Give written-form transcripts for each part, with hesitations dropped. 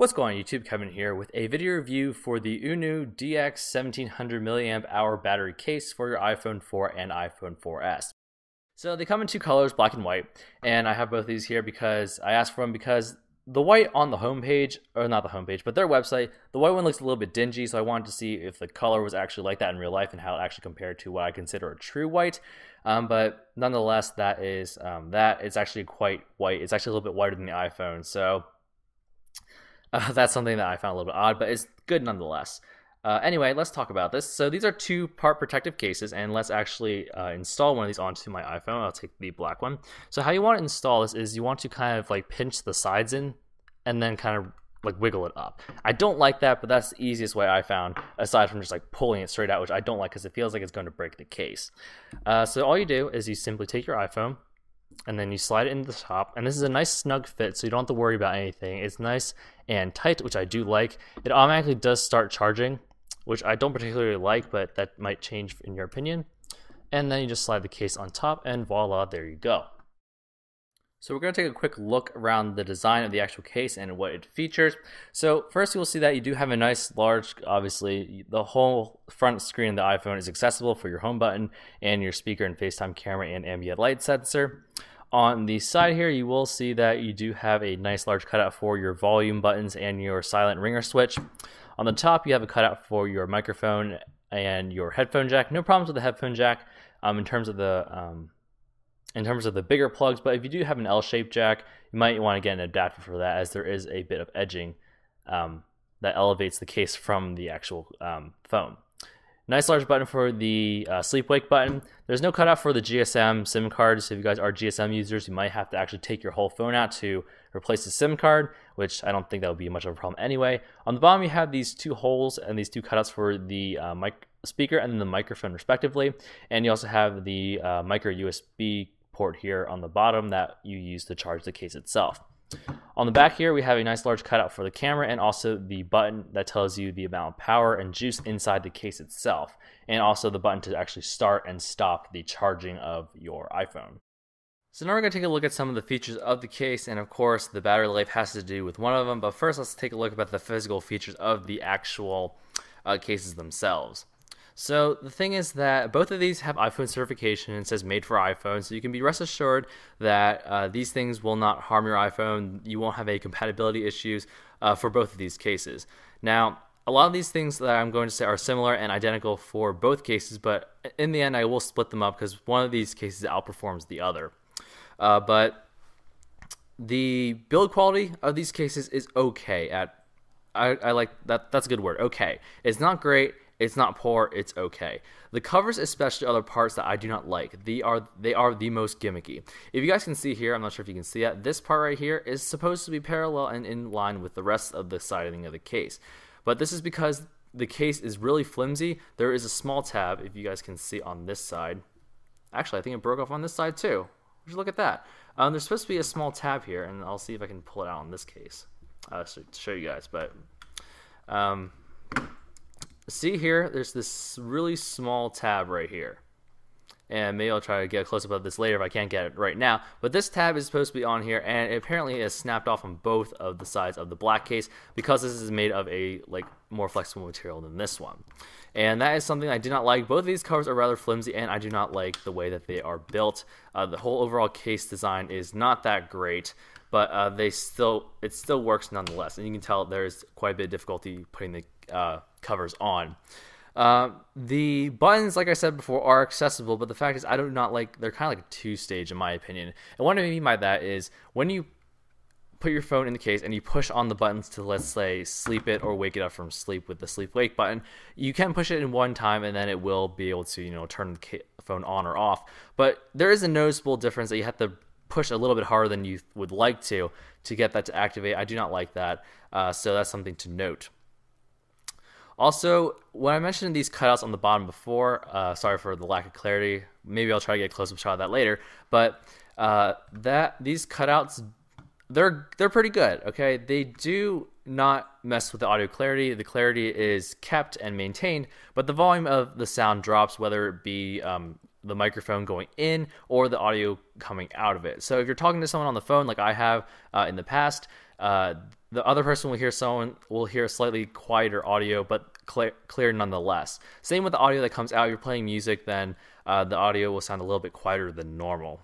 What's going on YouTube? Kevin here with a video review for the uNu DX1700 mAh battery case for your iPhone 4 and iPhone 4S. So they come in two colors, black and white, and I have both of these here because I asked for them because the white on the homepage, or not the homepage, but their website, the white one looks a little bit dingy, so I wanted to see if the color was actually like that in real life and how it actually compared to what I consider a true white. But nonetheless, that is it's actually quite white. It's actually a little bit whiter than the iPhone, so that's something that I found a little bit odd, but it's good nonetheless. Anyway, let's talk about this. So these are two-part protective cases, and let's actually install one of these onto my iPhone. I'll take the black one. So how you want to install this is you want to kind of like pinch the sides in and then kind of like wiggle it up. I don't like that, but that's the easiest way I found, aside from just like pulling it straight out, which I don't like because it feels like it's going to break the case. So all you do is you simply take your iPhone, and then you slide it into the top, and this is a nice snug fit, so you don't have to worry about anything. It's nice and tight, which I do like. It automatically does start charging, which I don't particularly like, but that might change in your opinion. And then you just slide the case on top, and voila, there you go. So we're going to take a quick look around the design of the actual case and what it features. So first, you will see that you do have a nice large, obviously the whole front screen of the iPhone is accessible for your home button and your speaker and FaceTime camera and ambient light sensor. On the side here, you will see that you do have a nice large cutout for your volume buttons and your silent ringer switch. On the top, you have a cutout for your microphone and your headphone jack. No problems with the headphone jack in terms of the bigger plugs, but if you do have an L-shaped jack, you might want to get an adapter for that, as there is a bit of edging that elevates the case from the actual phone. Nice large button for the sleep-wake button. There's no cutout for the GSM SIM card, so if you guys are GSM users, you might have to actually take your whole phone out to replace the SIM card, which I don't think that would be much of a problem anyway. On the bottom, you have these two holes and these two cutouts for the speaker and then the microphone respectively, and you also have the micro USB port here on the bottom that you use to charge the case itself. On the back here, we have a nice large cutout for the camera and also the button that tells you the amount of power and juice inside the case itself, and also the button to actually start and stop the charging of your iPhone. So now we're going to take a look at some of the features of the case, and of course the battery life has to do with one of them, but first let's take a look at the physical features of the actual cases themselves. So the thing is that both of these have iPhone certification, and it says made for iPhone, so you can be rest assured that these things will not harm your iPhone. You won't have any compatibility issues for both of these cases. Now, a lot of these things that I'm going to say are similar and identical for both cases, but in the end I will split them up because one of these cases outperforms the other. But the build quality of these cases is okay. I like that. That's a good word. Okay. It's not great. It's not poor, it's okay. The covers, especially other parts that I do not like, they are the most gimmicky. If you guys can see here, I'm not sure if you can see that, this part right here is supposed to be parallel and in line with the rest of the siding of the case. But this is because the case is really flimsy. There is a small tab, if you guys can see on this side. Actually, I think it broke off on this side too. Just look at that. There's supposed to be a small tab here, and I'll see if I can pull it out on this case to show you guys. But see here, there's this really small tab right here, and maybe I'll try to get a close-up of this later if I can't get it right now, but this tab is supposed to be on here, and it apparently is snapped off on both of the sides of the black case because this is made of a more flexible material than this one, and that is something I do not like. Both of these covers are rather flimsy, and I do not like the way that they are built. The whole overall case design is not that great, but it still works nonetheless, and you can tell there's quite a bit of difficulty putting the covers on. The buttons, like I said before, are accessible, but the fact is I do not like, they're kind of like a two-stage in my opinion. And what I mean by that is when you put your phone in the case and you push on the buttons to, let's say, sleep it or wake it up from sleep with the sleep wake button, you can push it in one time and then it will be able to, turn the phone on or off. But there is a noticeable difference that you have to push a little bit harder than you would like to get that to activate. I do not like that, so that's something to note. Also, when I mentioned these cutouts on the bottom before, sorry for the lack of clarity, maybe I'll try to get a close-up shot of that later, but these cutouts, they're pretty good, okay? They do not mess with the audio clarity. The clarity is kept and maintained, but the volume of the sound drops, whether it be the microphone going in or the audio coming out of it. So if you're talking to someone on the phone like I have in the past, the other person will hear slightly quieter audio, but clear nonetheless. Same with the audio that comes out. If you're playing music, then the audio will sound a little bit quieter than normal.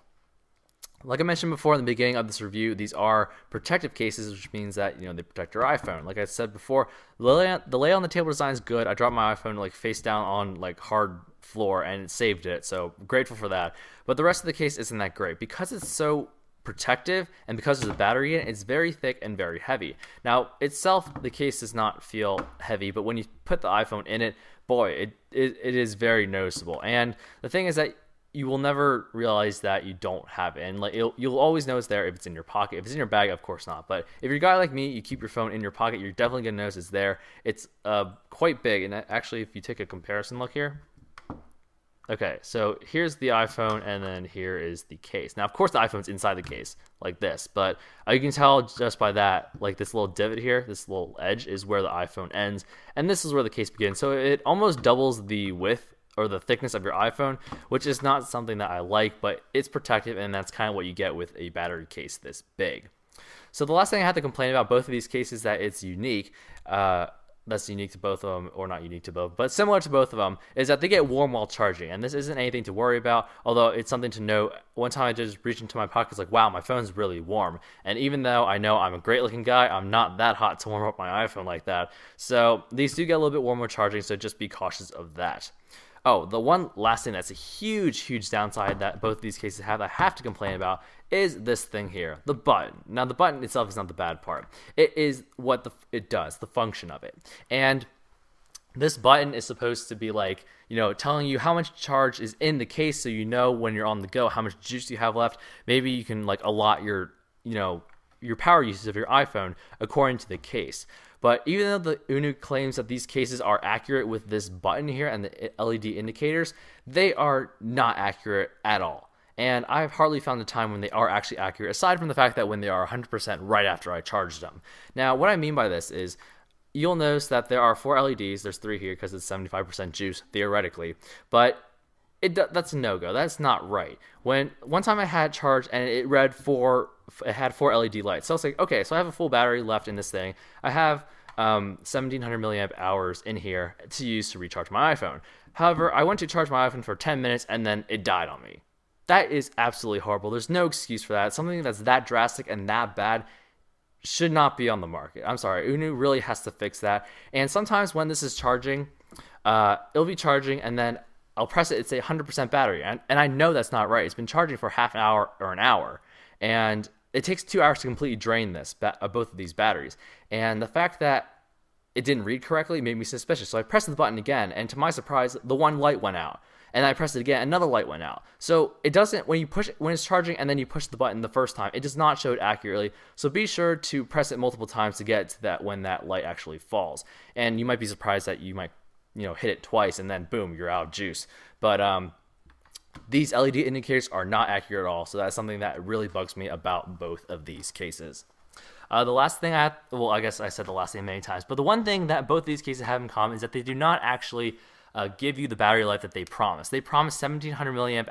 Like I mentioned before in the beginning of this review, these are protective cases, which means that they protect your iPhone. Like I said before, the layout on the table design is good. I dropped my iPhone like face down on like hard floor and it saved it, so grateful for that. But the rest of the case isn't that great because it's so protective, and because there's a battery in it, it's very thick and very heavy. Now itself, the case does not feel heavy, but when you put the iPhone in it, boy, it is very noticeable. And the thing is that you will never realize that you don't have it, and like you'll always know it's there if it's in your pocket. If it's in your bag, of course not. But if you're a guy like me, you keep your phone in your pocket, you're definitely gonna notice it's there. It's quite big, and actually, if you take a comparison look here. Okay, so here's the iPhone, and then here is the case. Now, of course, the iPhone's inside the case, like this, but you can tell just by that, like this little divot here, this little edge is where the iPhone ends, and this is where the case begins. So it almost doubles the width or the thickness of your iPhone, which is not something that I like, but it's protective, and that's kind of what you get with a battery case this big. So the last thing I have to complain about both of these cases that it's unique, that's unique to both of them, or not unique to both, but similar to both of them, is that they get warm while charging. And this isn't anything to worry about, although it's something to note. One time I just reached into my pocket, like, wow, my phone's really warm. And even though I know I'm a great looking guy, I'm not that hot to warm up my iPhone like that. So these do get a little bit warm while charging, so just be cautious of that. Oh, the one last thing that's a huge downside that both of these cases have that I have to complain about is this thing here, the button. Now, the button itself is not the bad part. It is what it does, the function of it. And this button is supposed to be like, telling you how much charge is in the case, so you know when you're on the go how much juice you have left. Maybe you can like allot your power usage of your iPhone according to the case. But even though the uNu claims that these cases are accurate with this button here and the LED indicators, they are not accurate at all. And I've hardly found a time when they are actually accurate, aside from the fact that when they are 100% right after I charged them. Now, what I mean by this is, you'll notice that there are 4 LEDs. There's 3 here because it's 75% juice, theoretically. But that's a no-go. That's not right. One time I had charged and it had 4 LED lights. So I was like, okay, so I have a full battery left in this thing. I have 1700 milliamp hours in here to use to recharge my iPhone. However, I went to charge my iPhone for 10 minutes and then it died on me. That is absolutely horrible. There's no excuse for that. Something that's that drastic and that bad should not be on the market. I'm sorry. uNu really has to fix that. And sometimes when this is charging, it'll be charging and then I'll press it, it's a 100% battery. And I know that's not right. It's been charging for half an hour or an hour. And it takes 2 hours to completely drain both of these batteries. And the fact that it didn't read correctly made me suspicious. So I pressed the button again, and to my surprise, the one light went out. And I pressed it again, another light went out. So it doesn't, when it's charging and then you push the button the first time, it does not show it accurately. So be sure to press it multiple times to get to that when that light actually falls. And you might be surprised that you might hit it twice and then boom, you're out of juice. But these LED indicators are not accurate at all, so that's something that really bugs me about both of these cases. The last thing I guess I said the last thing many times, but the one thing that both these cases have in common is that they do not actually give you the battery life that they promise. They promise 1700 milliamp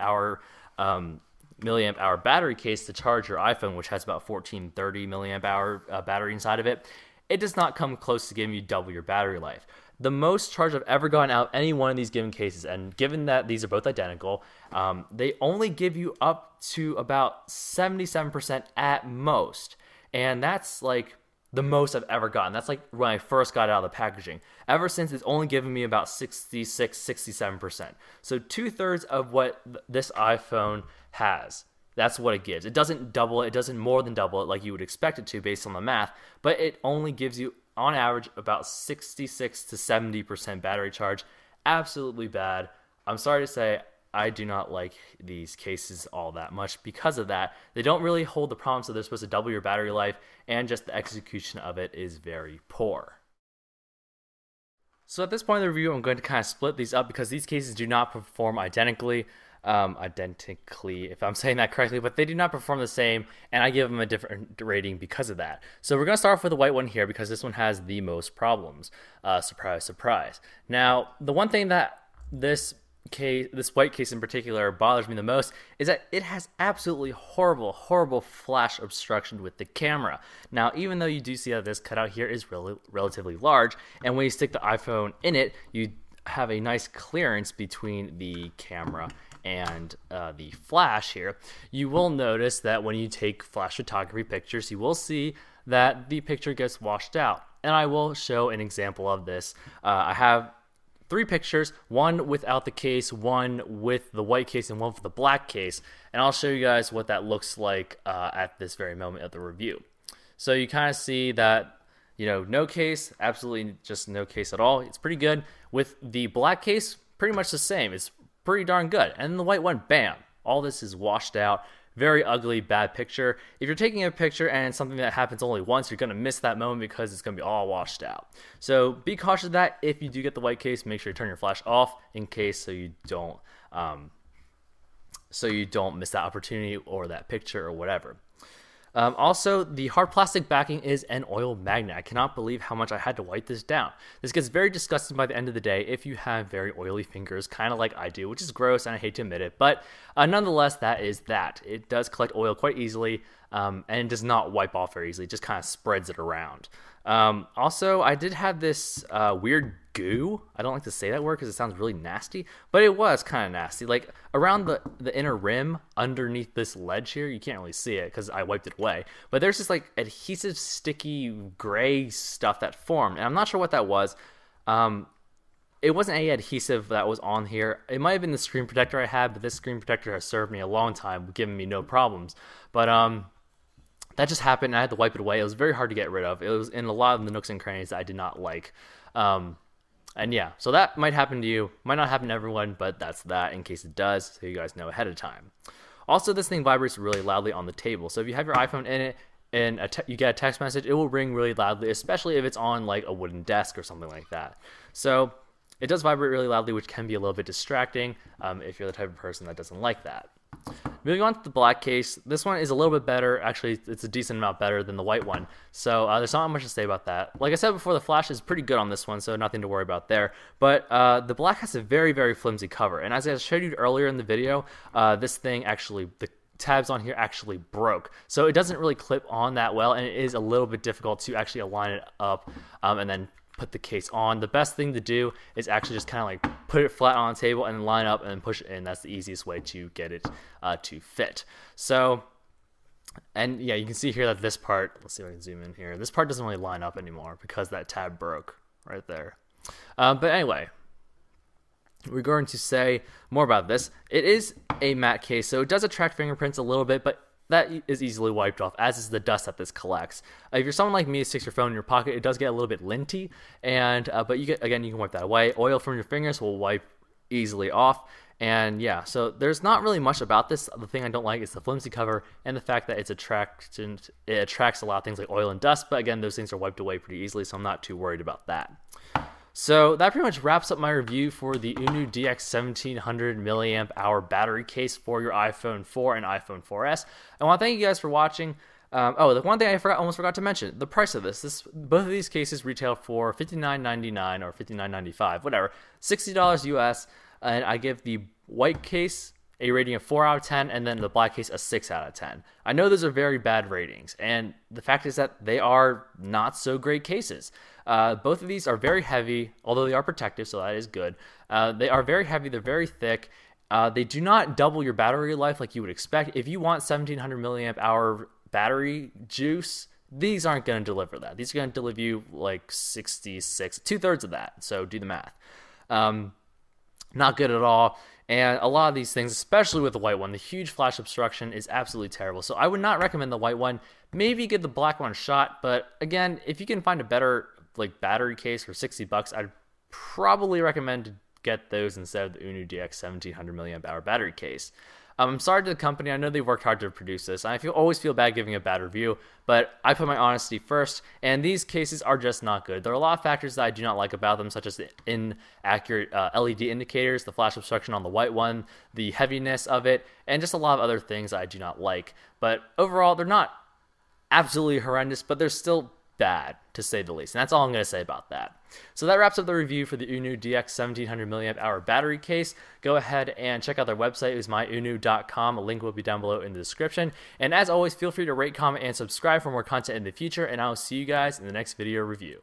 hour battery case to charge your iPhone, which has about 1430 milliamp hour battery inside of it. It does not come close to giving you double your battery life. The most charge I've ever gotten out of any one of these given cases, and given that these are both identical, they only give you up to about 77% at most. And that's like the most I've ever gotten. That's like when I first got it out of the packaging. Ever since, it's only given me about 66, 67%. So 2/3 of what this iPhone has. That's what it gives. It doesn't double it. It doesn't more than double it like you would expect it to based on the math, but it only gives you, on average, about 66 to 70% battery charge. Absolutely bad. I'm sorry to say, I do not like these cases all that much because of that. They don't really hold the promise that they're supposed to double your battery life, and just the execution of it is very poor. So at this point in the review, I'm going to kind of split these up because these cases do not perform identically, if I'm saying that correctly, but they do not perform the same, and I give them a different rating because of that. So we're going to start off with the white one here because this one has the most problems. Surprise, surprise. Now, the one thing that this white case in particular bothers me the most is that it has absolutely horrible flash obstruction with the camera. Now, even though you do see that this cutout here is relatively large, and when you stick the iPhone in it, you have a nice clearance between the camera and the flash here, you will notice that when you take flash photography pictures, you will see that the picture gets washed out. And I will show an example of this. I have 3 pictures, one without the case, one with the white case, and one with the black case. And I'll show you guys what that looks like at this very moment of the review. So you kind of see that, you know, no case, absolutely just no case at all. It's pretty good. With the black case, pretty much the same. It's pretty darn good. And then the white one, bam, all this is washed out. Very ugly, bad picture. If you're taking a picture and it's something that happens only once, you're going to miss that moment because it's going to be all washed out. So be cautious of that. If you do get the white case, make sure you turn your flash off in case so you don't miss that opportunity or that picture or whatever. Also, the hard plastic backing is an oil magnet. I cannot believe how much I had to wipe this down. This gets very disgusting by the end of the day if you have very oily fingers, kind of like I do, which is gross and I hate to admit it. But nonetheless, that is that. It does collect oil quite easily and does not wipe off very easily. It just kind of spreads it around. Also, I did have this weird goo. I don't like to say that word because it sounds really nasty, but it was kind of nasty. Like around the inner rim underneath this ledge here, you can't really see it because I wiped it away, but there's this like adhesive, sticky, gray stuff that formed, and I'm not sure what that was. It wasn't any adhesive that was on here. It might have been the screen protector I had, but this screen protector has served me a long time, giving me no problems. But that just happened, and I had to wipe it away. It was very hard to get rid of. It was in a lot of the nooks and crannies that I did not like. And yeah, so that might happen to you. Might not happen to everyone, but that's that in case it does, so you guys know ahead of time. Also, this thing vibrates really loudly on the table. So if you have your iPhone in it and you get a text message, it will ring really loudly, especially if it's on like a wooden desk or something like that. So it does vibrate really loudly, which can be a little bit distracting if you're the type of person that doesn't like that. Moving on to the black case, this one is a little bit better. Actually, it's a decent amount better than the white one. So there's not much to say about that. Like I said before, the flash is pretty good on this one, so nothing to worry about there. But the black has a very flimsy cover. And as I showed you earlier in the video, this thing actually, the tabs on here actually broke. So it doesn't really clip on that well, and it is a little bit difficult to actually align it up and then put the case on. The best thing to do is actually just kind of like put it flat on the table and then line up and then push it in. That's the easiest way to get it to fit. So, and yeah, you can see here that this part, let's see if I can zoom in here, this part doesn't really line up anymore because that tab broke right there. But anyway, we're going to say more about this. It is a matte case, so it does attract fingerprints a little bit, but that is easily wiped off, as is the dust that this collects. If you're someone like me who sticks your phone in your pocket, it does get a little bit linty, and but you can wipe that away. Oil from your fingers will wipe easily off, and yeah, so there's not really much about this. The thing I don't like is the flimsy cover and the fact that it attracts a lot of things like oil and dust, but again, those things are wiped away pretty easily, so I'm not too worried about that. So that pretty much wraps up my review for the uNu DX1700 mAh battery case for your iPhone 4 and iPhone 4S. I want to thank you guys for watching. The one thing I almost forgot to mention, the price of this. Both of these cases retail for $59.99 or $59.95, whatever, $60 US, and I give the white case a rating of 4 out of 10, and then the black case a 6 out of 10. I know those are very bad ratings, and the fact is that they are not so great cases. Both of these are very heavy, although they are protective, so that is good. They are very heavy, they're very thick. They do not double your battery life like you would expect. If you want 1700 milliamp-hour battery juice, these aren't going to deliver that. These are going to deliver you like 66, 2/3 of that, so do the math. Not good at all. And a lot of these things, especially with the white one, the huge flash obstruction is absolutely terrible. So I would not recommend the white one. Maybe give the black one a shot. But again, if you can find a better like battery case for 60 bucks, I'd probably recommend to get those instead of the uNu DX1700 mAh battery case. I'm sorry to the company. I know they worked hard to produce this. I always feel bad giving a bad review, but I put my honesty first, and these cases are just not good. There are a lot of factors that I do not like about them, such as the inaccurate LED indicators, the flash obstruction on the white one, the heaviness of it, and just a lot of other things that I do not like. But overall, they're not absolutely horrendous, but they're still bad, to say the least. And that's all I'm going to say about that. So that wraps up the review for the uNu DX1700 mAh battery case. Go ahead and check out their website. It's myunu.com. A link will be down below in the description. And as always, feel free to rate, comment, and subscribe for more content in the future. And I will see you guys in the next video review.